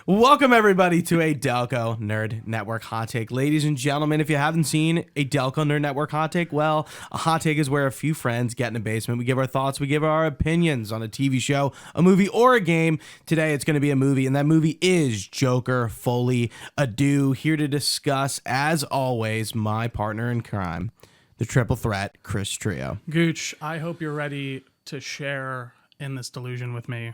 Welcome, everybody, to a Delco Nerd Network Hot Take. Ladies and gentlemen, if you haven't seen a Delco Nerd Network Hot Take, well, a hot take is where a few friends get in a basement. We give our thoughts, we give our opinions on a TV show, a movie, or a game. Today, it's going to be a movie, and that movie is Joker, Folie, Deux. Here to discuss, as always, my partner in crime, the triple threat, Chris Trio. Gooch, I hope you're ready to share in this delusion with me,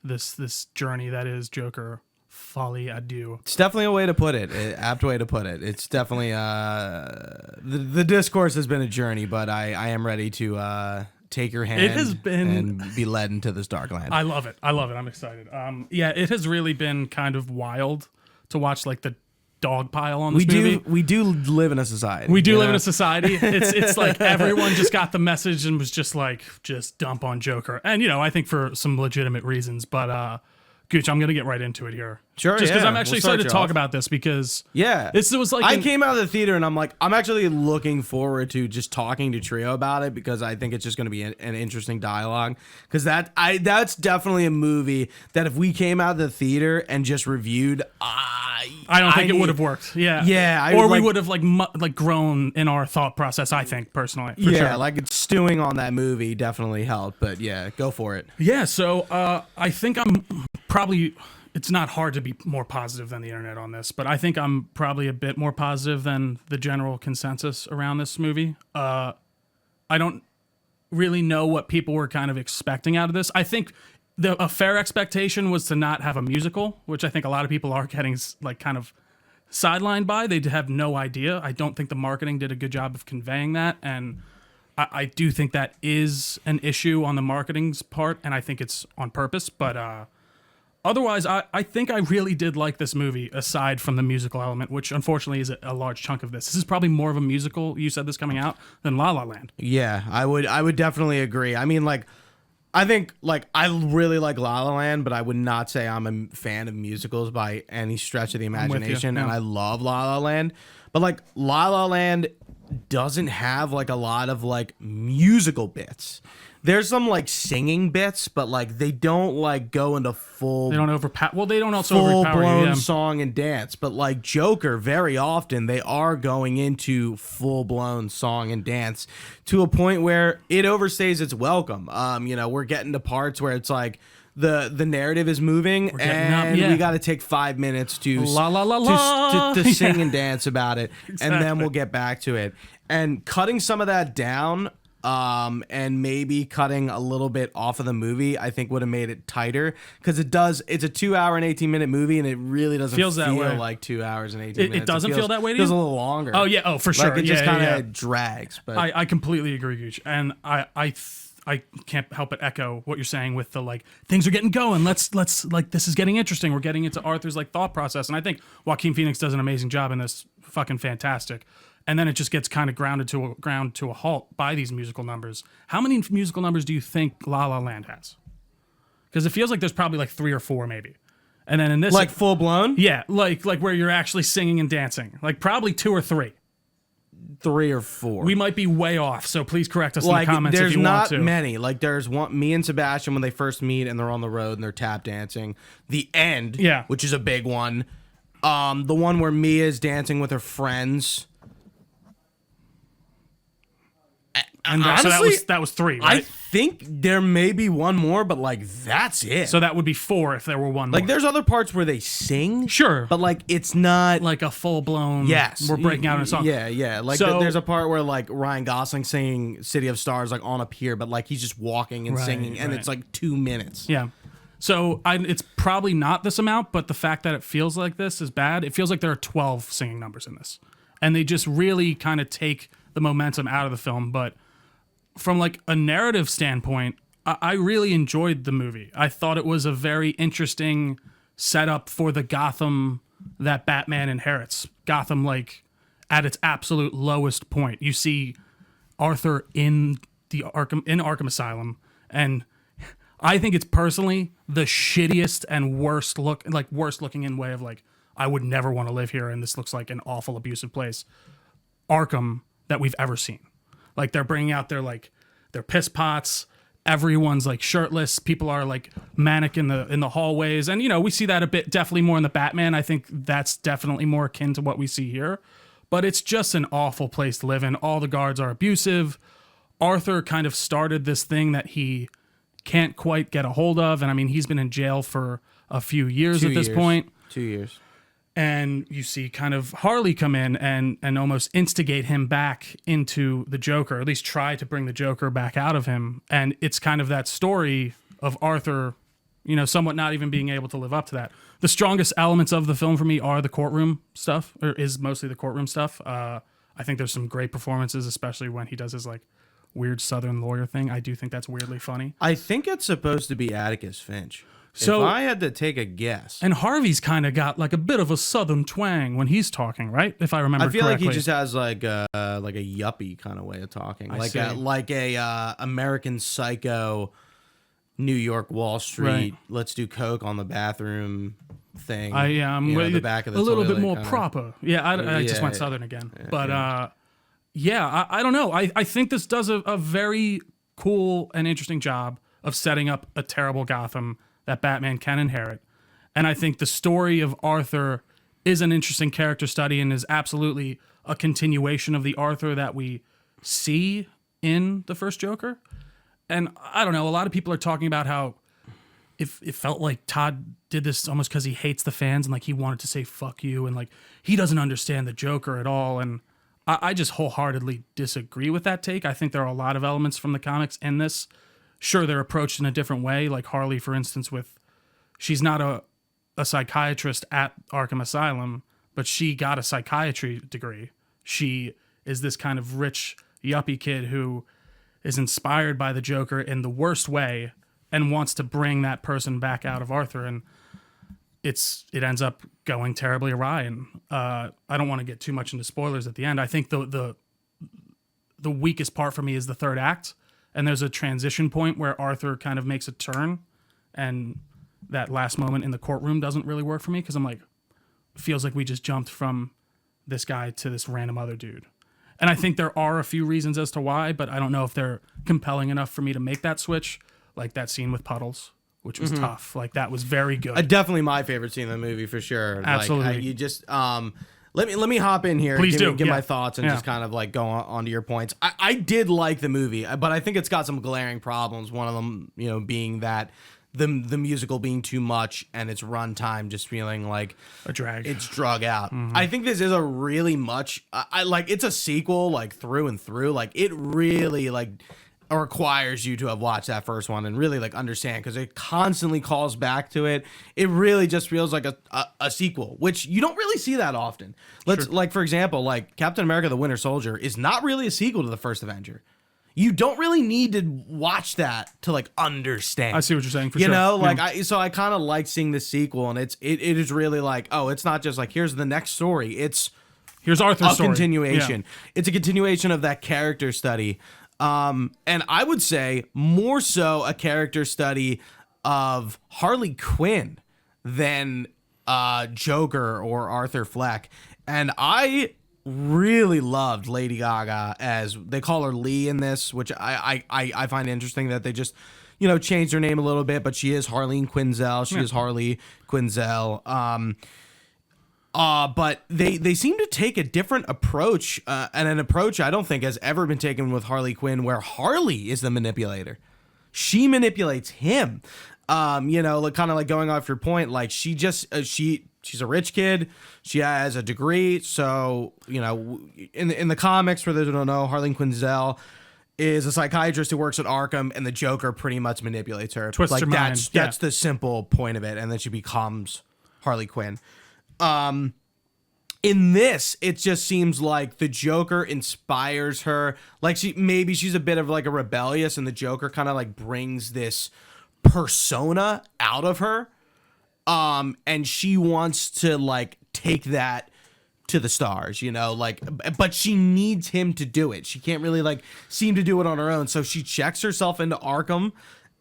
this journey that is Joker, Folie, Deux. It's definitely a way to put it, apt way to put it. It's definitely, the discourse has been a journey, but I am ready to take your hand and be led into this dark land. I love it. I'm excited. Yeah, it has really been kind of wild to watch like the dog pile on this movie. We do live in a society. We do live in a society. It's like everyone just got the message and was just like, just dump on Joker. And, I think for some legitimate reasons, but Gooch, I'm going to get right into it here. Sure, just because I'm actually excited to talk about this because this was like... I came out of the theater and I'm like, I'm actually looking forward to just talking to Trio about it because I think it's just going to be an interesting dialogue. Because that's definitely a movie that if we came out of the theater and just reviewed... I don't think it would have worked. Yeah. Yeah. We would have like grown in our thought process, I think, personally. For sure. Like stewing on that movie definitely helped. But yeah, go for it. Yeah, so I think I'm probably... It's not hard to be more positive than the internet on this, but I think I'm probably a bit more positive than the general consensus around this movie. I don't really know what people were kind of expecting out of this. I think a fair expectation was to not have a musical, which I think a lot of people are getting like kind of sidelined by. They have no idea. I don't think the marketing did a good job of conveying that, and I do think that is an issue on the marketing's part, and I think it's on purpose, but... Otherwise, I think I really did like this movie, aside from the musical element, which unfortunately is a large chunk of this. This is probably more of a musical, you said this coming out, than La La Land. Yeah, I would definitely agree. I mean, I think, I really like La La Land, but I would not say I'm a fan of musicals by any stretch of the imagination, and I love La La Land. But, La La Land doesn't have, a lot of, musical bits. There's some singing bits, but they don't go into full. They don't overpower. Well, they don't also overpower full-blown song and dance. But Joker, very often they are going into full-blown song and dance to a point where it overstays its welcome. We're getting to parts where it's the narrative is moving and we got to take 5 minutes to sing and dance about it, exactly. And then we'll get back to it. And cutting some of that down. And maybe cutting a little bit off of the movie, I think would have made it tighter because it's a 2 hour and 18-minute movie and it really doesn't feel like 2 hours and 18 minutes. It doesn't feel that way to you? It feels a little longer. Oh yeah, for sure. It just kind of drags. But I completely agree, Gooch. And I can't help but echo what you're saying with the things are getting going. Let's this is getting interesting. We're getting into Arthur's thought process. And I think Joaquin Phoenix does an amazing job in this, fucking fantastic. And then it just gets kind of ground to a halt by these musical numbers. How many musical numbers do you think La La Land has? Because it feels like there's probably 3 or 4 maybe. And then in this... full blown? Yeah, like where you're actually singing and dancing. Probably 2 or 3. 3 or 4. We might be way off, so please correct us in the comments if you want to. There's not many. There's one, me and Sebastian when they first meet and they're on the road and they're tap dancing. The End, which is a big one. The one where Mia's dancing with her friends... And honestly, so that was 3, right? I think there may be one more, but that's it. So that would be 4 if there were one more. There's other parts where they sing. Sure. But it's not... a full-blown... Yes. We're breaking out in a song. Yeah. There's a part where Ryan Gosling singing City of Stars on a pier, but he's just walking and singing, and it's 2 minutes. Yeah. So it's probably not this amount, but the fact that it feels like this is bad. It feels like there are 12 singing numbers in this. And they just really kind of take the momentum out of the film, but... From a narrative standpoint, I really enjoyed the movie. I thought it was a very interesting setup for the Gotham that Batman inherits. Gotham, at its absolute lowest point. You see Arthur in Arkham Asylum, and I think it's personally the shittiest and worst looking in way of I would never want to live here, and this looks like an awful abusive place. Arkham that we've ever seen. They're bringing out their piss pots. everyone's like shirtless. People are like manic in the hallways, and we see that a bit, definitely more in the Batman. I think that's definitely more akin to what we see here. But it's just an awful place to live in. All the guards are abusive. Arthur kind of started this thing that he can't quite get a hold of, and I mean he's been in jail for a few years at this point. 2 years. And you see kind of Harley come in and almost instigate him back into the Joker, or at least try to bring the Joker back out of him. And it's kind of that story of Arthur, somewhat not even being able to live up to that. The strongest elements of the film for me are the courtroom stuff, or is mostly the courtroom stuff. I think there's some great performances, especially when he does his like weird Southern lawyer thing. I do think that's weirdly funny. I think it's supposed to be Atticus Finch. So, if I had to take a guess. And Harvey's kind of got like a bit of a Southern twang when he's talking, right? If I remember correctly. I feel like he just has like a yuppie kind of way of talking. Like a American Psycho, New York Wall Street, right. Let's do coke on the bathroom thing. I'm the back of the a little bit toilet more kinda. Proper. Yeah, I just went Southern again. But I don't know. I think this does a very cool and interesting job of setting up a terrible Gotham that Batman can inherit. And I think the story of Arthur is an interesting character study and is absolutely a continuation of the Arthur that we see in the first Joker. And I don't know, a lot of people are talking about how it felt like Todd did this almost because he hates the fans and like he wanted to say fuck you and like he doesn't understand the Joker at all. And I just wholeheartedly disagree with that take. I think there are a lot of elements from the comics in this. Sure, they're approached in a different way. Like Harley, for instance, she's not a psychiatrist at Arkham Asylum, but she got a psychiatry degree. She is this kind of rich yuppie kid who is inspired by the Joker in the worst way and wants to bring that person back out of Arthur. And it ends up going terribly awry. And I don't want to get too much into spoilers at the end. I think the weakest part for me is the third act. And there's a transition point where Arthur kind of makes a turn, and that last moment in the courtroom doesn't really work for me because I'm like, it feels like we just jumped from this guy to this random other dude. And I think there are a few reasons as to why, but I don't know if they're compelling enough for me to make that switch, like that scene with Puddles, which was tough. Like that was very good. Definitely my favorite scene in the movie for sure. Absolutely. Like, you just Let me hop in here. Please give my thoughts and just kind of like go on to your points. I did like the movie, but I think it's got some glaring problems. One of them, being that the musical being too much and its runtime just feeling like a drag. It's drug out. Mm-hmm. I think this is a really much. I like it's a sequel like through and through. Like it really like requires you to have watched that first one and really like understand because it constantly calls back to it. It really just feels like a sequel, which you don't really see that often. Like for example, like Captain America: The Winter Soldier is not really a sequel to the first Avenger. You don't really need to watch that to like understand. I see what you're saying. For sure. I kind of like seeing the sequel, and it is really like, oh, it's not just like here's the next story. Here's Arthur's story. Continuation. Yeah. It's a continuation of that character study. And I would say more so a character study of Harley Quinn than Joker or Arthur Fleck. And I really loved Lady Gaga as they call her Lee in this, which I find interesting that they just, changed her name a little bit, but she is Harleen Quinzel. She is Harley Quinzel. But they seem to take a different approach, and an approach I don't think has ever been taken with Harley Quinn, where Harley is the manipulator. She manipulates him. Kind of like going off your point, like she's a rich kid. She has a degree. So, in the comics, for those who don't know, Harleen Quinzel is a psychiatrist who works at Arkham, and the Joker pretty much manipulates her. Twists her mind. That's the simple point of it, and then she becomes Harley Quinn. In this, it just seems like the Joker inspires her. Like she's a bit of like a rebellious, and the Joker kind of like brings this persona out of her. And she wants to like take that to the stars, but she needs him to do it. She can't really like seem to do it on her own. So she checks herself into Arkham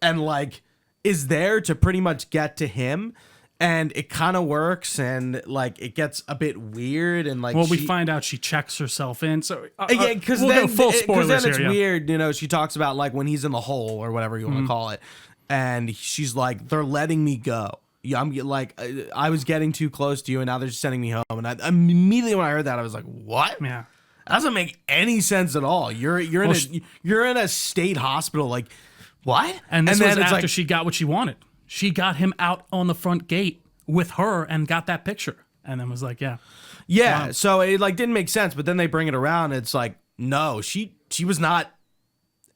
and like is there to pretty much get to him. and it kind of works, and like it gets a bit weird, and like we find out she checks herself in. So yeah, because we'll then, go full spoilers then here, it's yeah. weird. You know, she talks about like when he's in the hole or whatever you want to call it, and she's like, "They're letting me go. Yeah, I'm like, I was getting too close to you, and now they're just sending me home." And immediately when I heard that, I was like, "What? Yeah. That doesn't make any sense at all. You're in a state hospital, like what?" And this then was it's after like, she got what she wanted. She got him out on the front gate with her and got that picture, and then was like, "Yeah." yeah. Wow. So it like didn't make sense, but then they bring it around. And it's like, no, she was not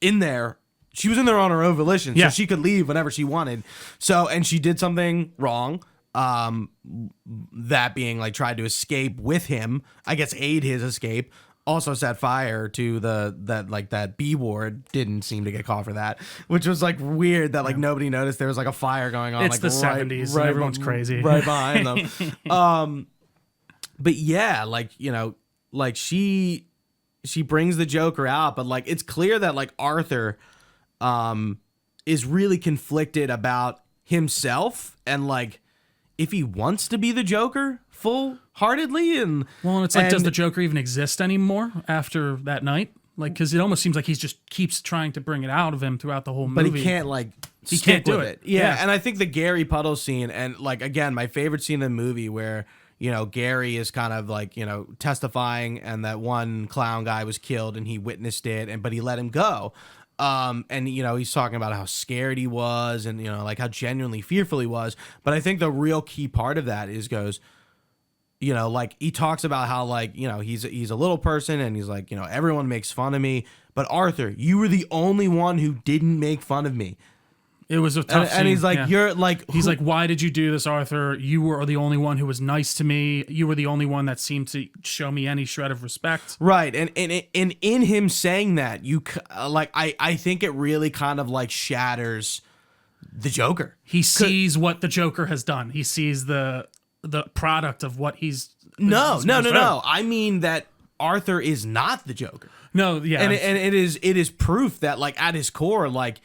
in there. She was in there on her own volition, Yeah. so she could leave whenever she wanted. So, and she did something wrong. That being like tried to escape with him, I guess aid his escape. Also set fire to that B ward. Didn't seem to get caught for that, which was like weird that like nobody noticed there was like a fire going on. It's like the 70s, and everyone's crazy. right behind them. But yeah, like, you know, like she brings the Joker out, but like it's clear that like Arthur is really conflicted about himself and like if he wants to be the Joker full-heartedly. And it's like, does the Joker even exist anymore after that night? Like, because it almost seems like he's just keeps trying to bring it out of him throughout the whole movie. But he can't like He stick can't do with it. Yeah. Yeah. And I think the Gary Puddle scene, and like again, my favorite scene in the movie where, you know, Gary is kind of like, you know, testifying, and that one clown guy was killed and he witnessed it, but he let him go. And you know, he's talking about how scared he was, and you know, like how genuinely fearful he was. But I think the real key part of that goes, you know, like he talks about how like, you know, he's a little person, and he's like, you know, everyone makes fun of me, but Arthur, you were the only one who didn't make fun of me. It was a tough scene. And he's like, yeah. you're like, He's like, why did you do this, Arthur? You were the only one who was nice to me. You were the only one that seemed to show me any shred of respect. right. And in him saying that, I think it really kind of like shatters the Joker. He sees what the Joker has done. He sees the product of what he's. No. I mean that Arthur is not the Joker. No, yeah. And it is proof that like at his core, like,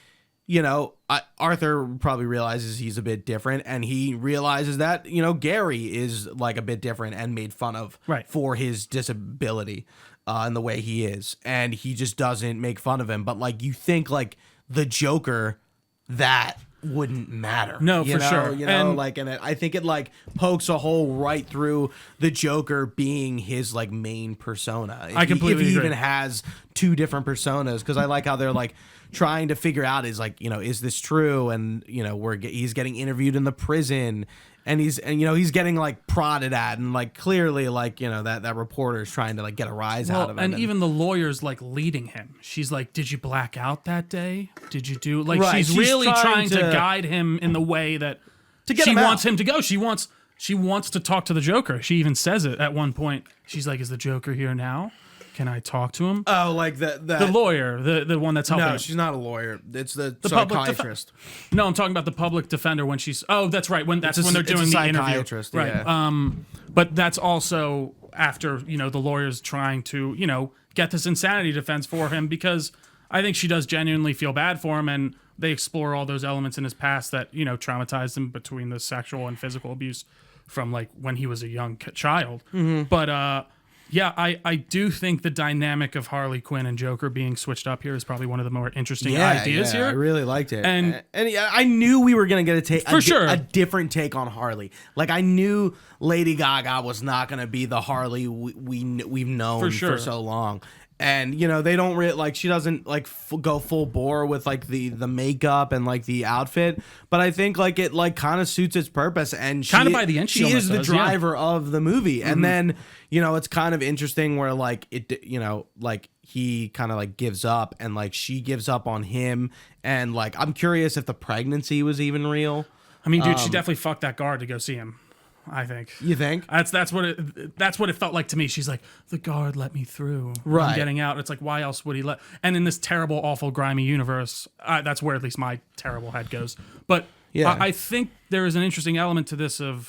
you know, Arthur probably realizes he's a bit different, and he realizes that, you know, Gary is like a bit different and made fun of for his disability and the way he is. And he just doesn't make fun of him. But like, you think like the Joker, that wouldn't matter. No, for sure. You know, and I think it like pokes a hole right through the Joker being his like main persona. I completely if he agree. even has two different personas, because I like how they're like trying to figure out is like, you know, is this true? And you know, he's getting interviewed in the prison, and he's getting like prodded at, and like clearly like, you know, that reporter is trying to like get a rise out of him. And even the lawyer's like leading him. She's like, did you black out that day? Did you do like Right, she's really trying to guide him in the way that she wants him to go. She wants to talk to the Joker. She even says it at one point. She's like, is the Joker here now? Can I talk to him? Oh, like the lawyer, the one that's helping. No, him. she's not a lawyer. It's the psychiatrist. No, I'm talking about the public defender when she's. Oh, that's right. When they're doing the interview. Right. Yeah. But that's also after, you know, the lawyer's trying to, you know, get this insanity defense for him, because I think she does genuinely feel bad for him, and they explore all those elements in his past that, you know, traumatized him between the sexual and physical abuse from like when he was a young child. Mm-hmm. But yeah, I do think the dynamic of Harley Quinn and Joker being switched up here is probably one of the more interesting ideas here. I really liked it, and I knew we were gonna get a different take on Harley. Like I knew Lady Gaga was not gonna be the Harley we've known for so long. And you know, they don't really like, she doesn't like go full bore with like the makeup and like the outfit, but I think like it like kind of suits its purpose, and kind of by the end she is the driver of the movie. And then, you know, it's kind of interesting where like it, you know, like he kind of like gives up, and like she gives up on him, and like I'm curious if the pregnancy was even real. I mean, dude, she definitely fucked that guard to go see him. I think. You think? That's what it felt like to me. She's like, the guard let me through. Right. I'm getting out. It's like, why else would he let? And in this terrible, awful, grimy universe, that's where at least my terrible head goes. But yeah. I think there is an interesting element to this and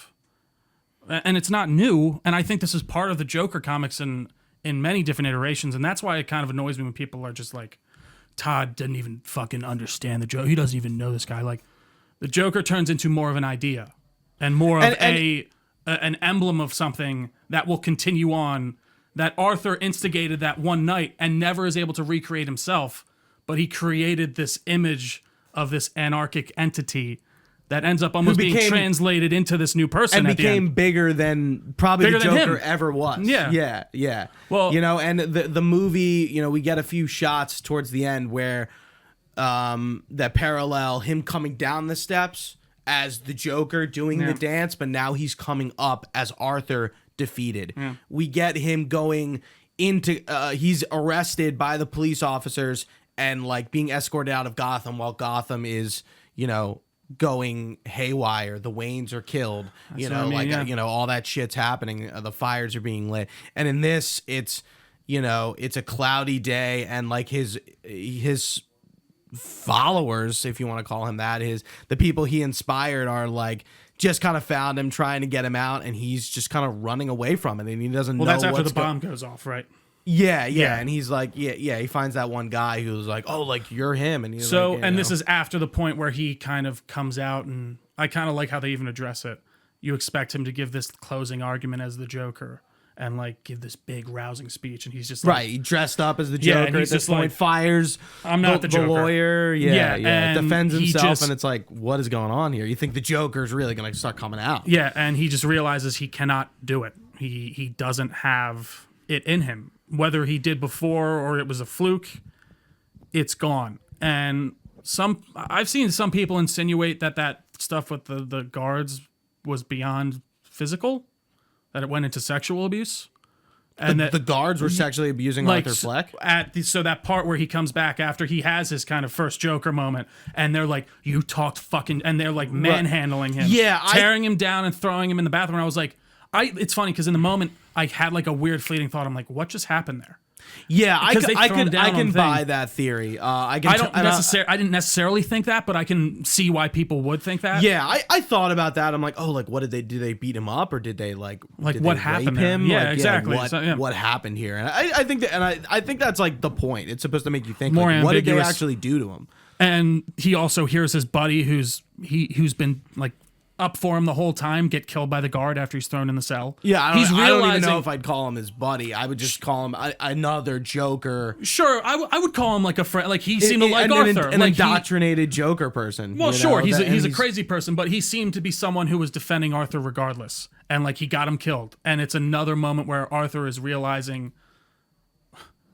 it's not new. And I think this is part of the Joker comics in many different iterations. And that's why it kind of annoys me when people are just like, Todd didn't even fucking understand the Joker. He doesn't even know this guy. Like, the Joker turns into more of an idea. and more of an emblem of something that will continue on, that Arthur instigated that one night and never is able to recreate himself, but he created this image of this anarchic entity that ends up almost being translated into this new person and became bigger than probably the Joker ever was. Yeah. Well, and the movie, we get a few shots towards the end where that parallel him coming down the steps as the Joker doing the dance, but now he's coming up as Arthur defeated. Yeah. We get him going into he's arrested by the police officers and like being escorted out of Gotham while Gotham is, going haywire. The Waynes are killed. All that shit's happening. The fires are being lit. And in this, it's a cloudy day, and like his followers, if you want to call him that, the people he inspired are like just kind of found him, trying to get him out, and he's just kind of running away from it, and he doesn't know. Well, that's after the bomb goes off, right? Yeah, and he's like, he finds that one guy who's like, oh, like you're him, and he's this is after the point where he kind of comes out, and I kind of like how they even address it. You expect him to give this closing argument as the Joker and like give this big rousing speech, and he's just like, he dressed up as the Joker at this point, fires I'm not the Joker. Lawyer, defends himself, and it's like, what is going on here? You think the Joker's really gonna start coming out? Yeah, and he just realizes he cannot do it. He doesn't have it in him. Whether he did before or it was a fluke, it's gone. And I've seen some people insinuate that stuff with the guards was beyond physical, that it went into sexual abuse. And the guards were sexually abusing Arthur Fleck? So that part where he comes back after he has his kind of first Joker moment, and they're like, you talked fucking... And they're like manhandling him. Yeah. Tearing him down and throwing him in the bathroom. And I was like... It's funny because in the moment I had like a weird fleeting thought. I'm like, what just happened there? Yeah, I can buy that theory. I didn't necessarily think that, but I can see why people would think that. Yeah, I thought about that. I'm like, oh, like what did they do? They beat him up, or did they like what happened? Rape him? Yeah, exactly. What happened here? And I think that, and I think that's like the point. It's supposed to make you think, more like, what did they actually do to him? And he also hears his buddy who's been like up for him the whole time get killed by the guard after he's thrown in the cell. Yeah, I don't even know if I'd call him his buddy. I would just call him another Joker. Sure, I would call him like a friend. Like he seemed to like Arthur, an indoctrinated Joker person. Well, sure, he's a crazy person, but he seemed to be someone who was defending Arthur regardless, and like he got him killed. And it's another moment where Arthur is realizing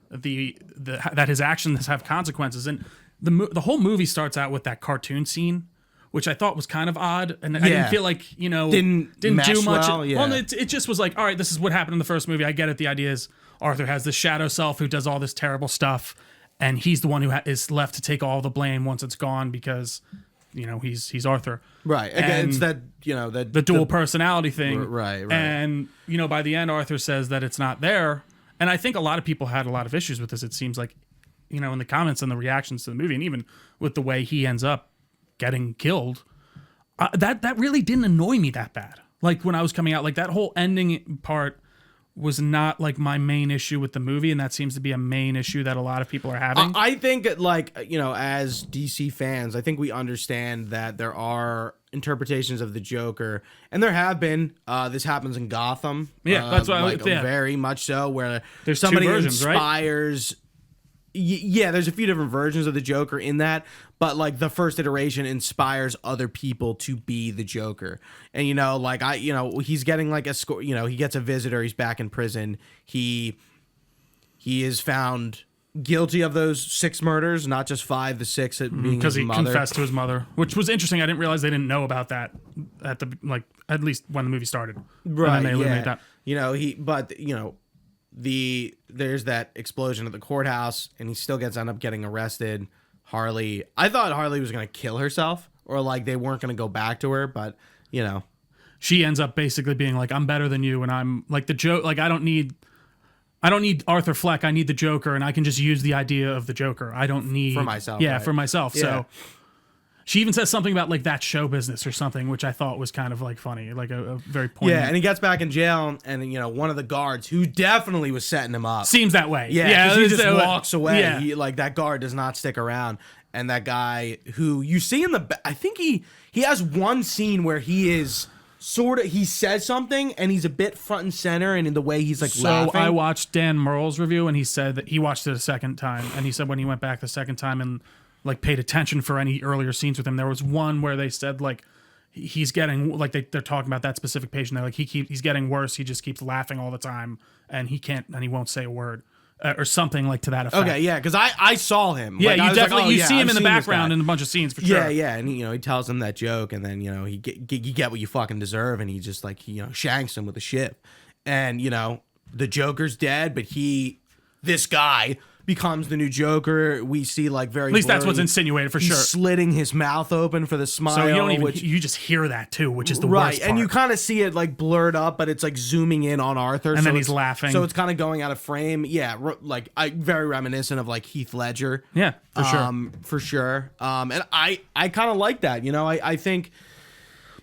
that his actions have consequences, and the whole movie starts out with that cartoon scene, which I thought was kind of odd, and I didn't feel like, didn't do much. Well, it just was like, all right, this is what happened in the first movie. I get it. The idea is Arthur has this shadow self who does all this terrible stuff, and he's the one who is left to take all the blame once it's gone because, he's Arthur. Right. Again, it's that, the dual personality thing. Right. And, by the end, Arthur says that it's not there. And I think a lot of people had a lot of issues with this. It seems like, in the comments and the reactions to the movie, and even with the way he ends up getting killed, that really didn't annoy me that bad. Like when I was coming out, like that whole ending part was not like my main issue with the movie, and that seems to be a main issue that a lot of people are having. I think like, as DC fans, I think we understand that there are interpretations of the Joker, and there have been. This happens in Gotham. Yeah, that's what very much so, where there's somebody two versions, inspires. Right? Yeah, there's a few different versions of the Joker in that, but like the first iteration inspires other people to be the Joker. And he's getting like a score, he gets a visitor, he's back in prison. He is found guilty of those 6 murders, not just 5, the 6 being because he mother. Confessed to his mother, which was interesting. I didn't realize they didn't know about that at least when the movie started. Right. And then they eliminate that. There's that explosion at the courthouse, and he still end up getting arrested. I thought Harley was gonna kill herself, or like they weren't gonna go back to her, but she ends up basically being like, I'm better than you, and I'm like the joke. Like I don't need Arthur Fleck. I need the Joker, and I can just use the idea of the Joker. I don't need for myself. Yeah, right? for myself. Yeah. So she even says something about like that show business or something, which I thought was kind of like funny, like a very poignant. Yeah, and he gets back in jail, and one of the guards who definitely was setting him up seems that way. Yeah, he just walks away. Yeah. Like that guard does not stick around, and that guy who you see I think he has one scene where he is sort of, he says something and he's a bit front and center, and in the way he's like So laughing. I watched Dan Merle's review, and he said that he watched it a second time, and he said when he went back the second time and like paid attention for any earlier scenes with him, there was one where they said like he's getting like they're talking about that specific patient. They're like he's getting worse. He just keeps laughing all the time, and he won't say a word. Or something like to that effect. Okay, yeah, because I saw him. Yeah, Like, you I was definitely like, oh, you yeah, see him I've in the seen this background guy. in a bunch of scenes for sure. Yeah, yeah, and he tells him that joke, and then he you get what you fucking deserve, and he just like shanks him with a ship, and the Joker's dead, but this guy becomes the new Joker. We see like very At least that's blurry. what's insinuated for He's sure. slitting his mouth open for the smile. So you don't even which, you just hear that too, which is the right, worst part. and you kind of see it like blurred up, but it's like zooming in on Arthur, And so then he's it's- laughing. So it's kind of going out of frame. Yeah, very reminiscent of like Heath Ledger. Yeah, for sure. For sure. And I kind of like that. I think.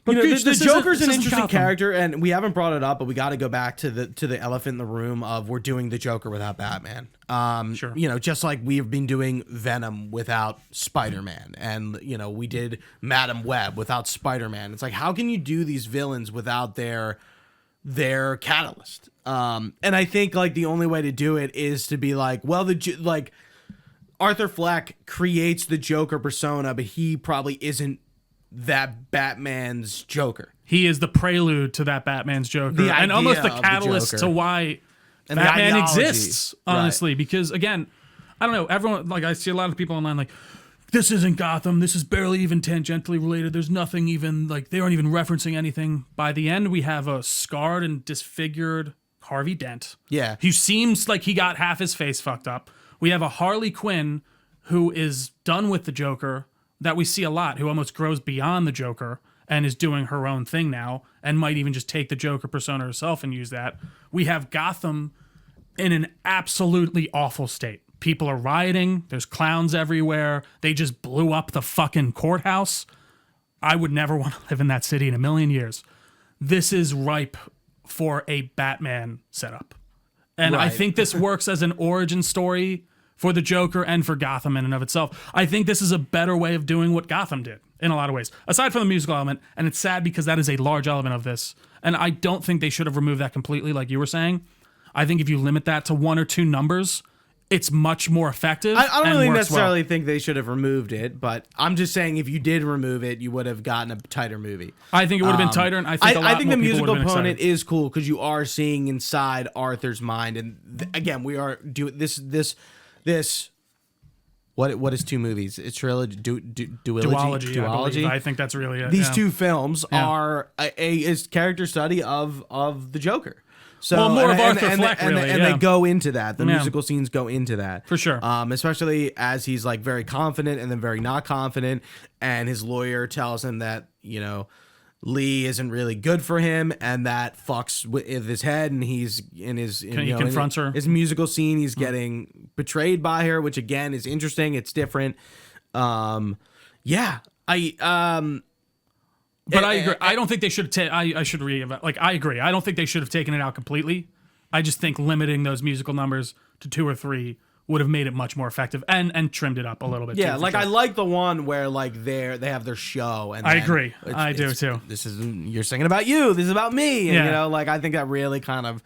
But The Gooch, this Joker's isn't an interesting Gotham. character, and we haven't brought it up, but we got to go back to the elephant in the room of we're doing the Joker without Batman. Sure. Just like we've been doing Venom without Spider-Man, and we did Madam Web without Spider-Man. It's like, how can you do these villains without their catalyst? And I think like the only way to do it is to be like, well, Arthur Fleck creates the Joker persona, but he probably isn't that Batman's Joker. He is the prelude to that Batman's Joker, The and almost the idea of the catalyst Joker. to why And the Batman ideology. exists. Honestly, because again, I don't know. Everyone I see a lot of people online like, this isn't Gotham. This is barely even tangentially related. There's nothing even they aren't even referencing anything. By the end, we have a scarred and disfigured Harvey Dent. Yeah. Who seems like he got half his face fucked up. We have a Harley Quinn who is done with the Joker that we see a lot, who almost grows beyond the Joker and is doing her own thing now and might even just take the Joker persona herself and use that. We have Gotham in an absolutely awful state. People are rioting. There's clowns everywhere. They just blew up the fucking courthouse. I would never want to live in that city in a million years. This is ripe for a Batman setup. And I Right. think this works as an origin story for the Joker and for Gotham in and of itself. I think this is a better way of doing what Gotham did in a lot of ways, aside from the musical element. And it's sad because that is a large element of this. And I don't think they should have removed that completely, like you were saying. I think if you limit that to one or two numbers, it's much more effective. I don't and really works necessarily well. think they should have removed it, but I'm just saying if you did remove it, you would have gotten a tighter movie. I think it would have been tighter, and I think a lot I think more the people musical would have been component excited. is cool because you are seeing inside Arthur's mind, and again, we are doing this. What is two movies? It's trilogy, Duology. I believe. I think that's really it. These yeah. two films Yeah. are a character study of the Joker. So Well, more of and- Arthur and- Fleck, and, really, and yeah. they go into that. The Yeah. musical scenes go into that For sure. Especially as he's like very confident and then very not confident, and his lawyer tells him that Lee isn't really good for him, and that fucks with his head, and he's in his He confronts her. his musical scene. He's getting betrayed by her, which again is interesting. It's different. Yeah, But I agree. I don't think they should have. I should re-evaluate. I agree. I don't think they should have taken it out completely. I just think limiting those musical numbers to 2 or 3 would have made it much more effective and trimmed it up a little bit. Yeah, too, for like sure. I like the one where like they have their show, and I then agree. I do too. This is you're singing about you. This is about me. And, Yeah. I think that really kind of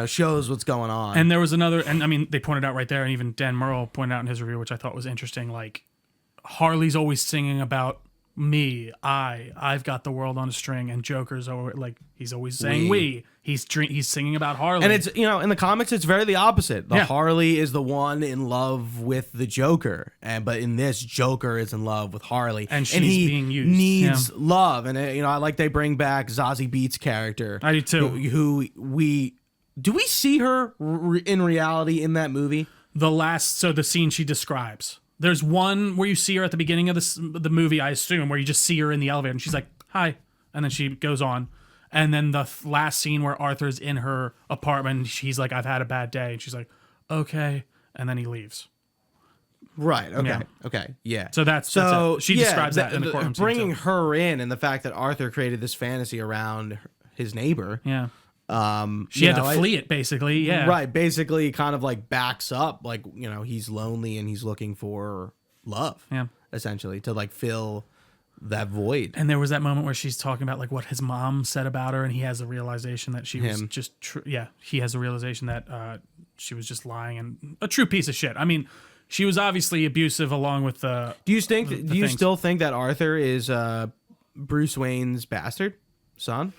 shows what's going on. And there was another, and I mean, they pointed out right there, and even Dan Merle pointed out in his review, which I thought was interesting. Like Harley's always singing about me, I've got the world on a string, and Joker's he's always saying we. He's singing about Harley, And it's in the comics it's very the opposite. The Yeah. Harley is the one in love with the Joker, but in this Joker is in love with Harley, And she's he being used. needs love. And I like they bring back Zazie Beetz' character. I do too. Who we see her in reality in that movie? the scene she describes. There's one where you see her at the beginning of the movie, I assume, where you just see her in the elevator and she's like, hi. And then she goes on. And then the last scene where Arthur's in her apartment, he's like, I've had a bad day. And she's like, okay. And then he leaves. Right. Okay. Yeah. Okay. Yeah. So that's it. She describes that in the courtroom scene, bringing too. her in, and the fact that Arthur created this fantasy around his neighbor. Yeah. She you had know, to flee it, basically. Yeah. Right. Basically, kind of like backs up, like he's lonely and he's looking for love. Yeah. Essentially, to like fill that void. And there was that moment where she's talking about like what his mom said about her, and he has a realization that she was just he has a realization that she was just lying and a true piece of shit. I mean, she was obviously abusive along with the. Do you still think that Arthur is Bruce Wayne's bastard son?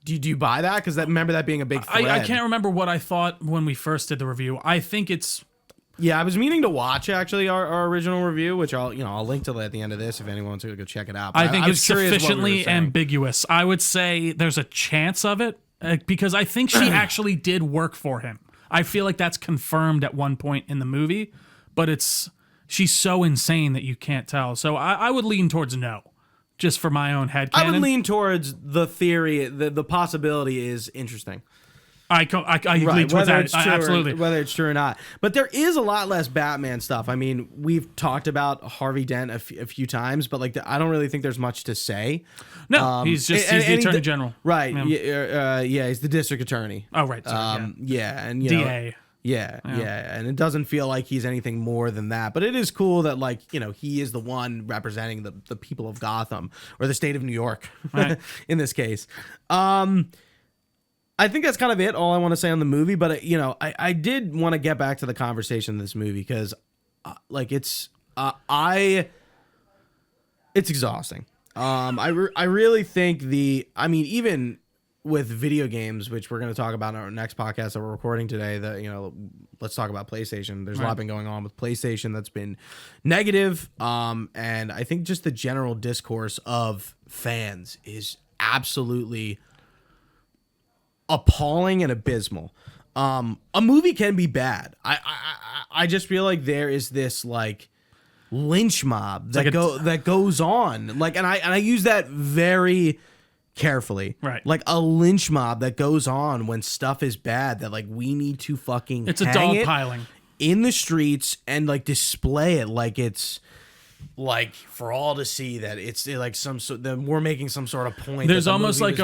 Do you buy that? Because remember that being a big thread. I can't remember what I thought when we first did the review. I think it's. Yeah, I was meaning to watch actually our original review, which I'll link to at the end of this if anyone wants to go check it out. But I think it's sufficiently ambiguous. I would say there's a chance of it because I think she actually did work for him. I feel like that's confirmed at one point in the movie, but she's so insane that you can't tell. So I would lean towards no, just for my own headcanon. I would lean towards the theory. The possibility is interesting. I lean towards that. Absolutely. Whether it's true or not. But there is a lot less Batman stuff. I mean, we've talked about Harvey Dent a few times, but like I don't really think there's much to say. No, he's the Attorney General. Right. Yeah, he's the District Attorney. Oh, right. Sorry, and DA. Yeah, and it doesn't feel like he's anything more than that. But it is cool that, like, he is the one representing the people of Gotham, or the state of New York, right. in this case. I think that's kind of it, all I want to say on the movie. But, I did want to get back to the conversation of this movie because, it's exhausting. I really think even with video games, which we're going to talk about in our next podcast that we're recording today, let's talk about PlayStation. There's a lot been going on with PlayStation that's been negative. And I think just the general discourse of fans is absolutely appalling and abysmal. A movie can be bad. I just feel like there is this like lynch mob that goes on, and I use that very carefully, right? Like a lynch mob that goes on when stuff is bad, that like we need to fucking it's a dogpiling in the streets and like display it like it's like for all to see, that it's like that we're making some sort of point. There's almost like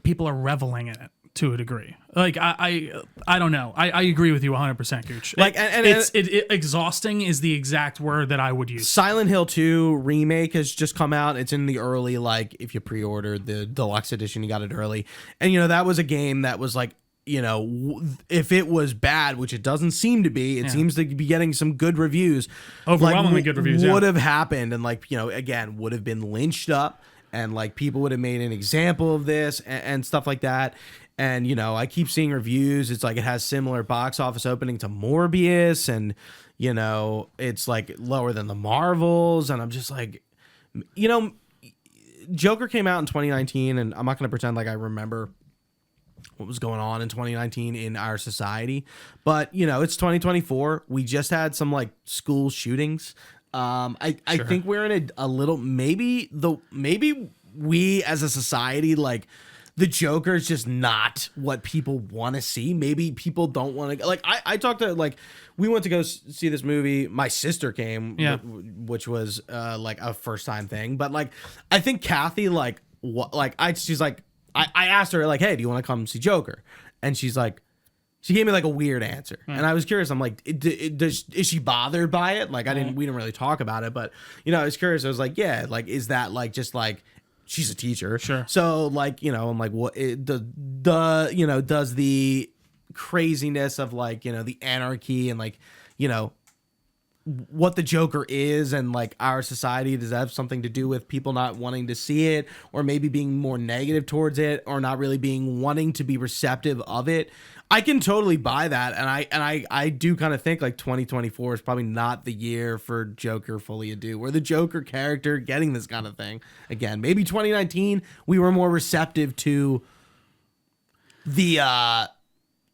people are reveling in it to a degree. Like I don't know. I agree with you 100%, Gooch. Like it's exhausting is the exact word that I would use. Silent Hill 2 remake has just come out. It's in the early, like if you pre-ordered the deluxe edition, you got it early. And that was a game that was like, if it was bad, which it doesn't seem to be, it seems to be getting some good reviews. Overwhelmingly good reviews. Would have happened, and again, would have been lynched up, and like people would have made an example of this and stuff like that. And I keep seeing reviews. It's like it has similar box office opening to Morbius, and it's like lower than the Marvels, and I'm just like, Joker came out in 2019, and I'm not going to pretend like I remember what was going on in 2019 in our society, but it's 2024. We just had some like school shootings. I think we're in a little, maybe we as a society, like the Joker is just not what people want to see. Maybe people don't want to, like, I talked to, like, we went to go see this movie. My sister came, which was like a first time thing. But like, I think Kathy, like, she's like, I asked her, like, hey, do you want to come see Joker? And she's like, she gave me like a weird answer. And I was curious. I'm like, is she bothered by it? Like, we didn't really talk about it, but I was curious. I was like, yeah, like, is that like, just like, she's a teacher. Sure. So like, I'm like, what does the craziness of like, the anarchy and like, what the Joker is and like our society, does that have something to do with people not wanting to see it, or maybe being more negative towards it, or not really wanting to be receptive of it? I can totally buy that, and I do kind of think like 2024 is probably not the year for Joker Folie, or the Joker character getting this kind of thing again. Maybe 2019 we were more receptive to the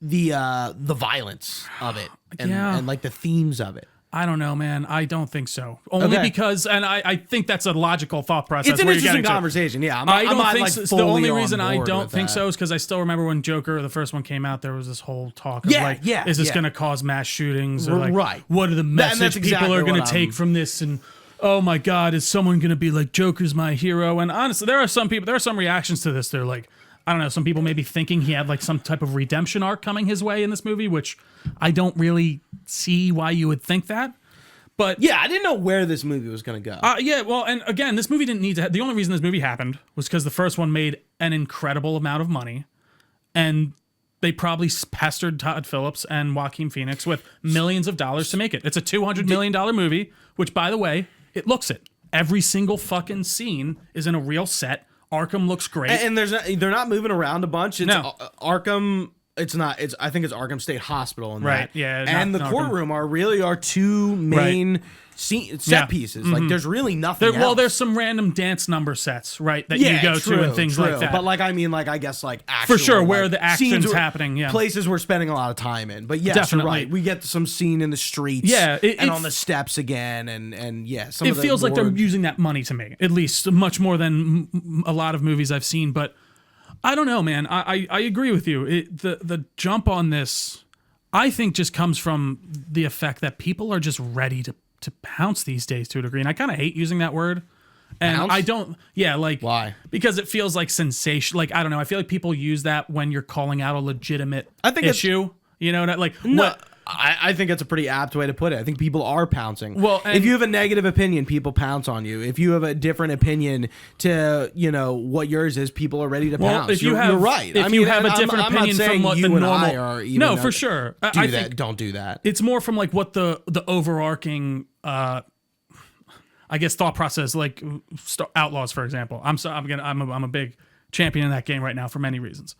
violence of it and like the themes of it. I don't know, man. I don't think so. Only because, and I think that's a logical thought process. It's an interesting conversation. Yeah, I don't think so. The only reason I don't think so is because I still remember when Joker, the first one, came out, there was this whole talk of is this going to cause mass shootings? Or like, what are the message people are going to take from this? And oh my God, is someone going to be like, Joker's my hero? And honestly, there are some reactions to this. They're like, I don't know, some people may be thinking he had like some type of redemption arc coming his way in this movie, which I don't really see why you would think that. But yeah, I didn't know where this movie was going to go. yeah, well, and again, this movie didn't need to. The only reason this movie happened was because the first one made an incredible amount of money, and they probably pestered Todd Phillips and Joaquin Phoenix with millions of dollars to make it. It's a $200 million movie, which, by the way, it looks it. Every single fucking scene is in a real set. Arkham looks great, and they're not moving around a bunch. It's No. Arkham. It's not. I think it's Arkham State Hospital in Right, that. yeah, And not the Arkham. courtroom are two main set pieces. Like there's really nothing. Well, else. there's some random dance number sets, right, that you go to and things like that. But I guess actual, for sure, where like, the action's scenes happening, yeah. places we're spending a lot of time in. But yes, Definitely. you're right. We get some scene in the streets, and on the steps again, and yeah, it feels like they're using that money to make it, at least much more than a lot of movies I've seen. But I don't know, man. I agree with you. The jump on this, I think, just comes from the effect that people are just ready to pounce these days to a degree. And I kind of hate using that word. And Pounce? I don't, like, Why? Because it feels like sensation. Like, I don't know. I feel like people use that when you're calling out a legitimate issue. You know, like, No, what? I think it's a pretty apt way to put it. I think people are pouncing. Well, if you have a negative opinion, people pounce on you. If you have a different opinion to what yours is, people are ready to pounce. If you're right. If you have a different opinion from what the normal, no, for sure. Don't do that. It's more from like what the overarching, I guess, thought process. Like Outlaws, for example. I'm a big champion in that game right now for many reasons.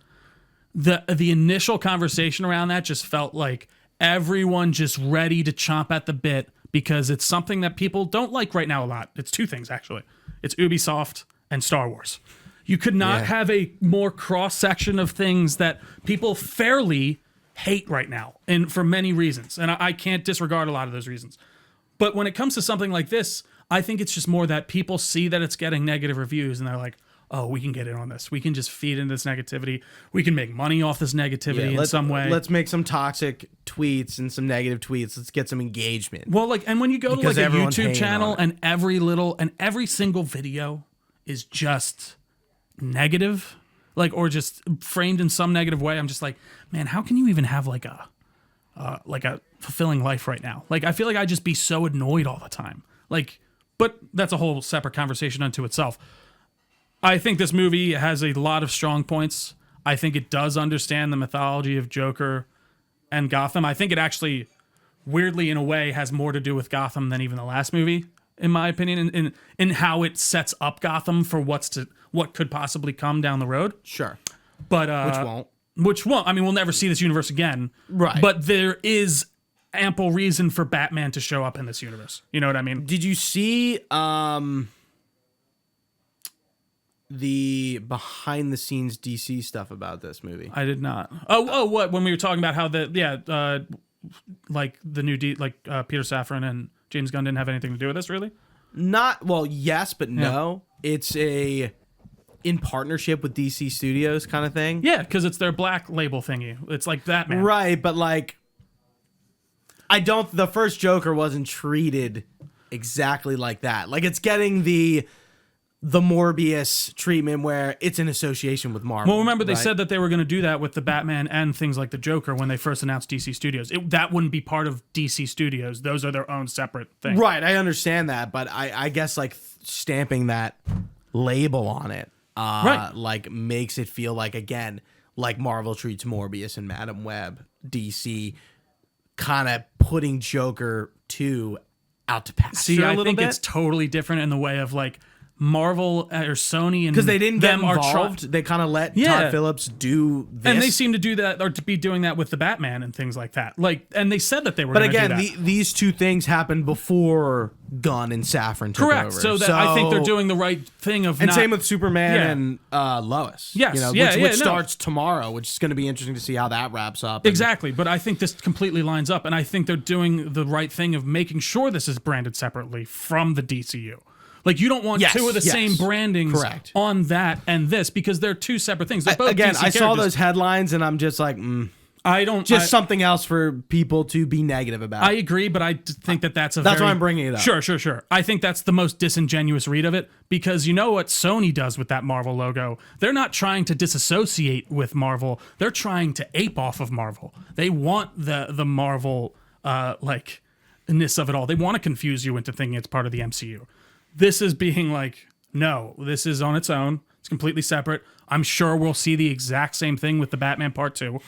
The initial conversation around that just felt like everyone just ready to chomp at the bit because it's something that people don't like right now a lot. It's two things, actually. It's Ubisoft and Star Wars. You could not have a more cross-section of things that people fairly hate right now, and for many reasons. And I can't disregard a lot of those reasons. But when it comes to something like this, I think it's just more that people see that it's getting negative reviews, and they're like, oh, we can get in on this. We can just feed into this negativity. We can make money off this negativity in some way. Let's make some toxic tweets and some negative tweets. Let's get some engagement. Well, and when you go to a YouTube channel and every single video is just negative, or just framed in some negative way, I'm just like, man, how can you even have like a fulfilling life right now? Like, I feel like I'd just be so annoyed all the time. But that's a whole separate conversation unto itself. I think this movie has a lot of strong points. I think it does understand the mythology of Joker and Gotham. I think it actually, weirdly, in a way, has more to do with Gotham than even the last movie, in my opinion, in how it sets up Gotham for what could possibly come down the road. Sure. But Which won't. I mean, we'll never see this universe again. Right. But there is ample reason for Batman to show up in this universe. You know what I mean? Did you see the behind the scenes DC stuff about this movie? I did not. Oh, what? When we were talking about how the new Peter Safran and James Gunn didn't have anything to do with this, really? Yes, but no. It's in partnership with DC Studios kind of thing. Yeah, because it's their black label thingy. It's like Batman. Right, but the first Joker wasn't treated exactly like that. Like, it's getting the Morbius treatment where it's in association with Marvel. Well, remember they said that they were going to do that with the Batman and things like the Joker when they first announced DC Studios. That wouldn't be part of DC Studios. Those are their own separate thing. Right, I understand that, but I guess stamping that label on it makes it feel like, again, like Marvel treats Morbius and Madam Web, DC kind of putting Joker 2 out to pasture a little bit. I think it's totally different in the way of Marvel or Sony and because they didn't get them involved. They kind of let Todd Phillips do this, and they seem to do that or to be doing that with the Batman and things like that. And they said that they were. But again, do that. These two things happened before Gunn and Safran took Correct. over. So I think they're doing the right thing of. And same with Superman and Lois. Yes. Which starts tomorrow, which is going to be interesting to see how that wraps up. Exactly, but I think this completely lines up, and I think they're doing the right thing of making sure this is branded separately from the DCU. You don't want two of the same brandings on that and this because they're two separate things. They're both DC I saw those headlines and I'm just like, something else for people to be negative about. I agree, but I think that's why I'm bringing it up. Sure. I think that's the most disingenuous read of it because you know what Sony does with that Marvel logo? They're not trying to disassociate with Marvel. They're trying to ape off of Marvel. They want the Marvel of it all. They want to confuse you into thinking it's part of the MCU. This is being like, no, this is on its own. It's completely separate. I'm sure we'll see the exact same thing with the Batman Part 2.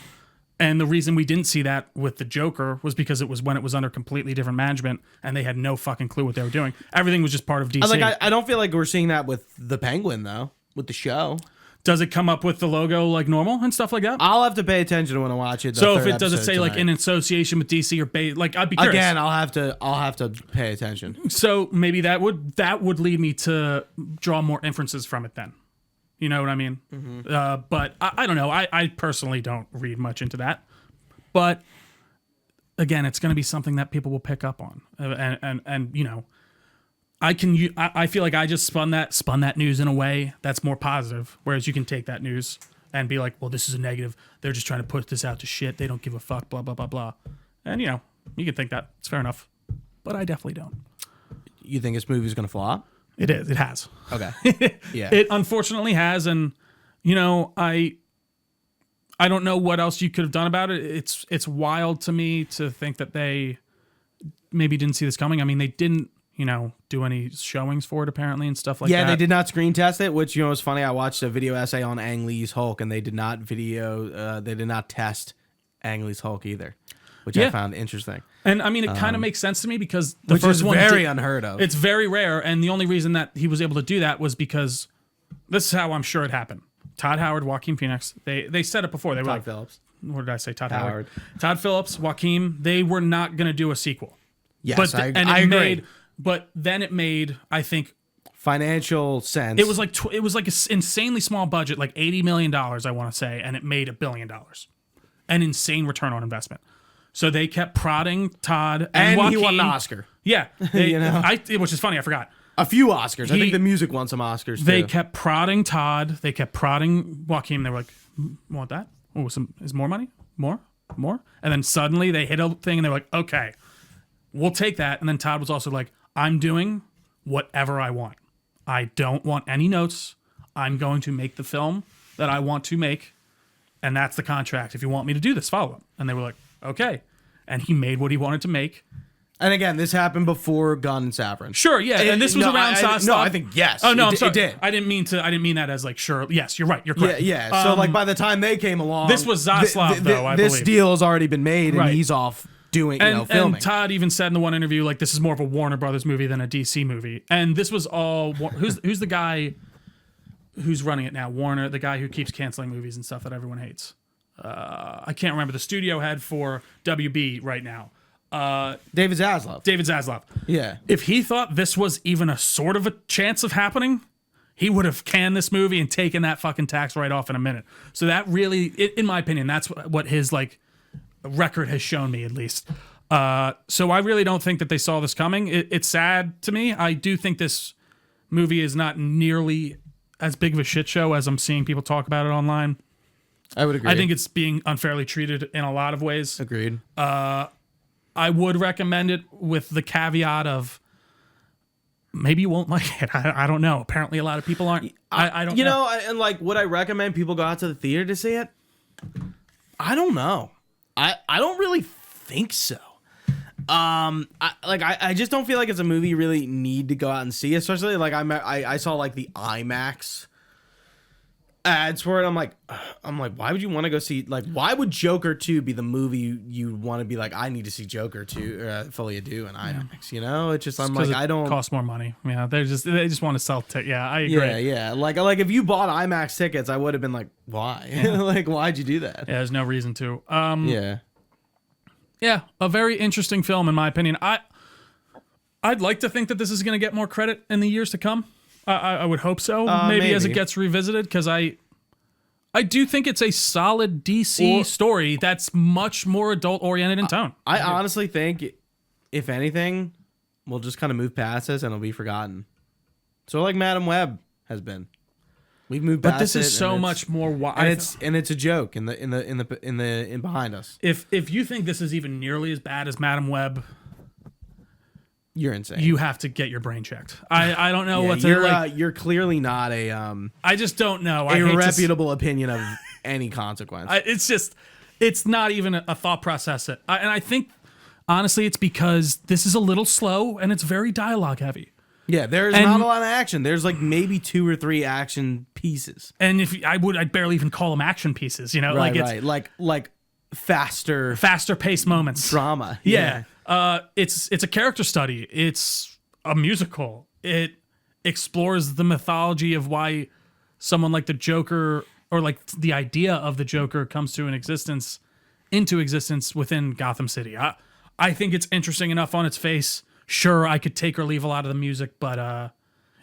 And the reason we didn't see that with the Joker was because it was when it was under completely different management and they had no fucking clue what they were doing. Everything was just part of DC. I don't feel like we're seeing that with the Penguin, though, with the show. Does it come up with the logo like normal and stuff like that? I'll have to pay attention when I watch it. So if it does it say like in association with DC or like I'd be curious. Again, I'll have to pay attention. So maybe that would lead me to draw more inferences from it then. You know what I mean? Mm-hmm. But I don't know. I personally don't read much into that. But again, it's going to be something that people will pick up on. And you know, I feel like I just spun that news in a way that's more positive. Whereas you can take that news and be like, well, this is a negative. They're just trying to put this out to shit. They don't give a fuck, blah, blah, blah, blah. And, you know, you can think that. It's fair enough. But I definitely don't. You think this movie's going to flop? It is. It has. Okay. Yeah. It unfortunately has. And, you know, I don't know what else you could have done about it. It's wild to me to think that they maybe didn't see this coming. I mean, they didn't, you know, do any showings for it apparently and stuff like that. Yeah, they did not screen test it, which, you know, was funny. I watched a video essay on Ang Lee's Hulk, and they did not test Ang Lee's Hulk either, which I found interesting. And I mean, it kind of makes sense to me because the which first is one very unheard of. It's very rare, and the only reason that he was able to do that was because this is how I'm sure it happened. Todd Howard, Joaquin Phoenix, they said it before. They were Todd Phillips. What did I say? Todd Howard. Todd Phillips, Joaquin, they were not going to do a sequel. Yes, I agree. But then it made, I think, financial sense. It was like an insanely small budget, like $80 million, I want to say, and it made $1 billion. An insane return on investment. So they kept prodding Todd and Joaquin. He won an Oscar. Yeah, you know, which is funny. I forgot. A few Oscars. I think the music won some Oscars too. They kept prodding Todd. They kept prodding Joaquin. They were like, "Want that? Oh, is more money? More? And then suddenly they hit a thing, and they're like, "Okay, we'll take that." And then Todd was also like, I'm doing whatever I want. I don't want any notes. I'm going to make the film that I want to make. And that's the contract. If you want me to do this, follow it. And they were like, okay. And he made what he wanted to make. And again, this happened before Gunn and Safran. Sure, yeah. And this was around Zaslav. No, I think yes. Oh no, I'm sorry. It did. I didn't mean that as like sure. Yes, you're right. You're correct. Yeah. So like by the time they came along, this was Zaslav though. I believe this deal has already been made, and he's off doing, filming. And Todd even said in the one interview, like, this is more of a Warner Brothers movie than a DC movie. And this was all, who's the guy who's running it now? Warner, the guy who keeps canceling movies and stuff that everyone hates. I can't remember the studio head for WB right now. David Zaslav. Yeah. If he thought this was even a sort of a chance of happening, he would have canned this movie and taken that fucking tax right off in a minute. So that really, in my opinion, that's what his, like, record has shown me at least. So I really don't think that they saw this coming. It's sad to me. I do think this movie is not nearly as big of a shit show as I'm seeing people talk about it online. I would agree. I think it's being unfairly treated in a lot of ways. Agreed. I would recommend it with the caveat of maybe you won't like it. I don't know. Apparently a lot of people aren't. I don't know. You know, and like, would I recommend people go out to the theater to see it? I don't know. I don't really think so. I just don't feel like it's a movie you really need to go out and see, especially like I saw like the IMAX ads for it. I'm like, why would you want to go see, like, why would Joker 2 be the movie you want to be like, I need to see Joker 2 Folie Deux in IMAX, you know? It's just, I'm like, I don't cost more money. Yeah, they just want to sell yeah, I agree. Yeah. Like if you bought IMAX tickets, I would have been like, why? Yeah. Like, why'd you do that? Yeah, there's no reason to. Yeah, a very interesting film in my opinion. I'd like to think that this is going to get more credit in the years to come. I would hope so. Maybe as it gets revisited, because I do think it's a solid DC story that's much more adult oriented in tone. I honestly think, if anything, we'll just kind of move past this and it'll be forgotten. So like Madam Web has been. We've moved past it. But this is so much more wild. And it's a joke in behind us. If you think this is even nearly as bad as Madam Web, you're insane. You have to get your brain checked. I don't know what to like. You're clearly not a I just don't know. A reputable opinion of any consequence. It's not even a thought process. And I think honestly, it's because this is a little slow and it's very dialogue heavy. Yeah, there's not a lot of action. There's like maybe 2 or 3 action pieces. And if I'd barely even call them action pieces, Right, like faster paced moments. Drama. Yeah. It's a character study. It's a musical. It explores the mythology of why someone like the Joker, or like the idea of the Joker, comes into existence within Gotham City. I think it's interesting enough on its face. Sure, I could take or leave a lot of the music, but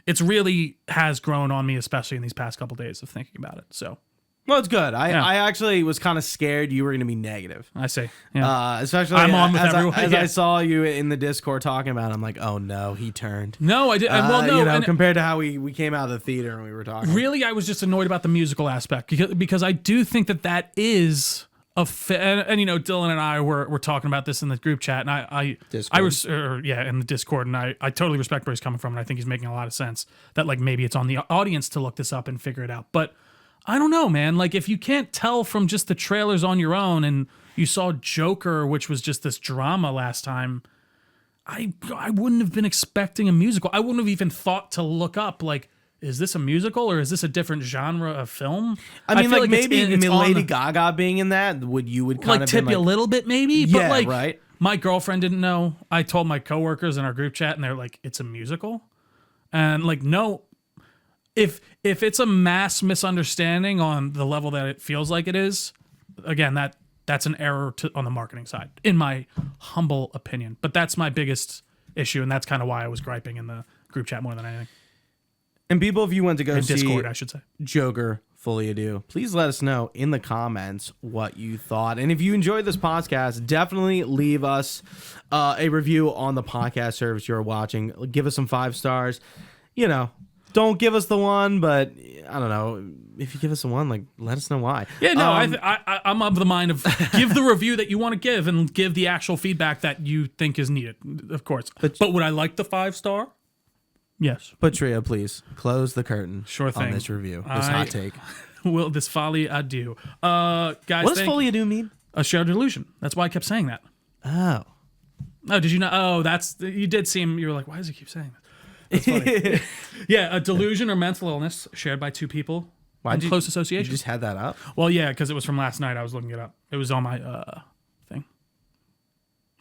it's really has grown on me, especially in these past couple days of thinking about it. So, well, it's good. I actually was kind of scared you were going to be negative. I see. Yeah. Especially I'm on with everyone. As I saw you in the Discord talking about it, I'm like, oh no, he turned. No, I did. Well, no, compared to how we came out of the theater and we were talking. Really, I was just annoyed about the musical aspect because I do think that is and Dylan and I were talking about this in the group chat, and in the Discord, and I totally respect where he's coming from, and I think he's making a lot of sense that like maybe it's on the audience to look this up and figure it out. But I don't know, man. Like if you can't tell from just the trailers on your own, and you saw Joker, which was just this drama last time, I wouldn't have been expecting a musical. I wouldn't have even thought to look up like, is this a musical or is this a different genre of film? I mean, like maybe Lady Gaga being in that would kind like of tip you a little bit, maybe. But yeah, like, right. My girlfriend didn't know. I told my coworkers in our group chat, and they're like, "It's a musical," and like, no. If it's a mass misunderstanding on the level that it feels like it is, again, that's an error on the marketing side, in my humble opinion. But that's my biggest issue, and that's kind of why I was griping in the group chat more than anything. And people, if you went to go see Discord, I should say, Joker, Folie, Deux, please let us know in the comments what you thought. And if you enjoyed this podcast, definitely leave us a review on the podcast service you're watching. Give us some 5 stars. Don't give us the 1, but I don't know. If you give us a 1, like, let us know why. Yeah, no, I'm of the mind of give the review that you want to give and give the actual feedback that you think is needed, of course. But would I like the 5-star? Yes. But Tria, please close the curtain. Sure thing. On this review, this hot take. Will this Folie Deux? Guys, what does Folie Deux mean? A shared delusion. That's why I kept saying that. Oh, did you know? Oh, you did seem. You were like, why does he keep saying that? That's funny. Yeah, a delusion or mental illness shared by 2 people in close association. You just had that up? Well, yeah, because it was from last night. I was looking it up. It was on my thing.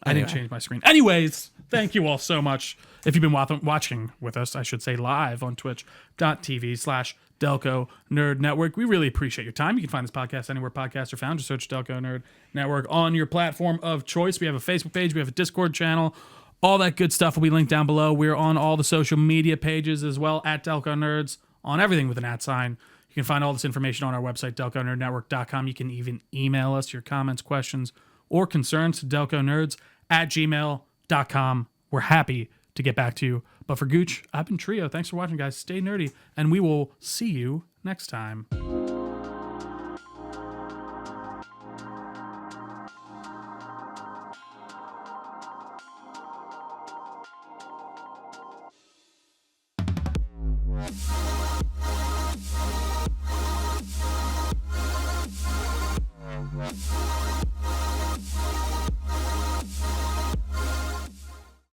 I didn't change my screen. Anyways, thank you all so much. If you've been watching with us, I should say live on twitch.tv/Delco Nerd Network. We really appreciate your time. You can find this podcast anywhere podcasts are found. Just search Delco Nerd Network on your platform of choice. We have a Facebook page. We have a Discord channel. All that good stuff will be linked down below. We're on all the social media pages as well, at Delco Nerds, on everything with an @ sign. You can find all this information on our website, DelcoNerdNetwork.com. You can even email us your comments, questions, or concerns to DelcoNerds@gmail.com. We're happy to get back to you. But for Gooch, I've been Trio. Thanks for watching, guys. Stay nerdy, and we will see you next time.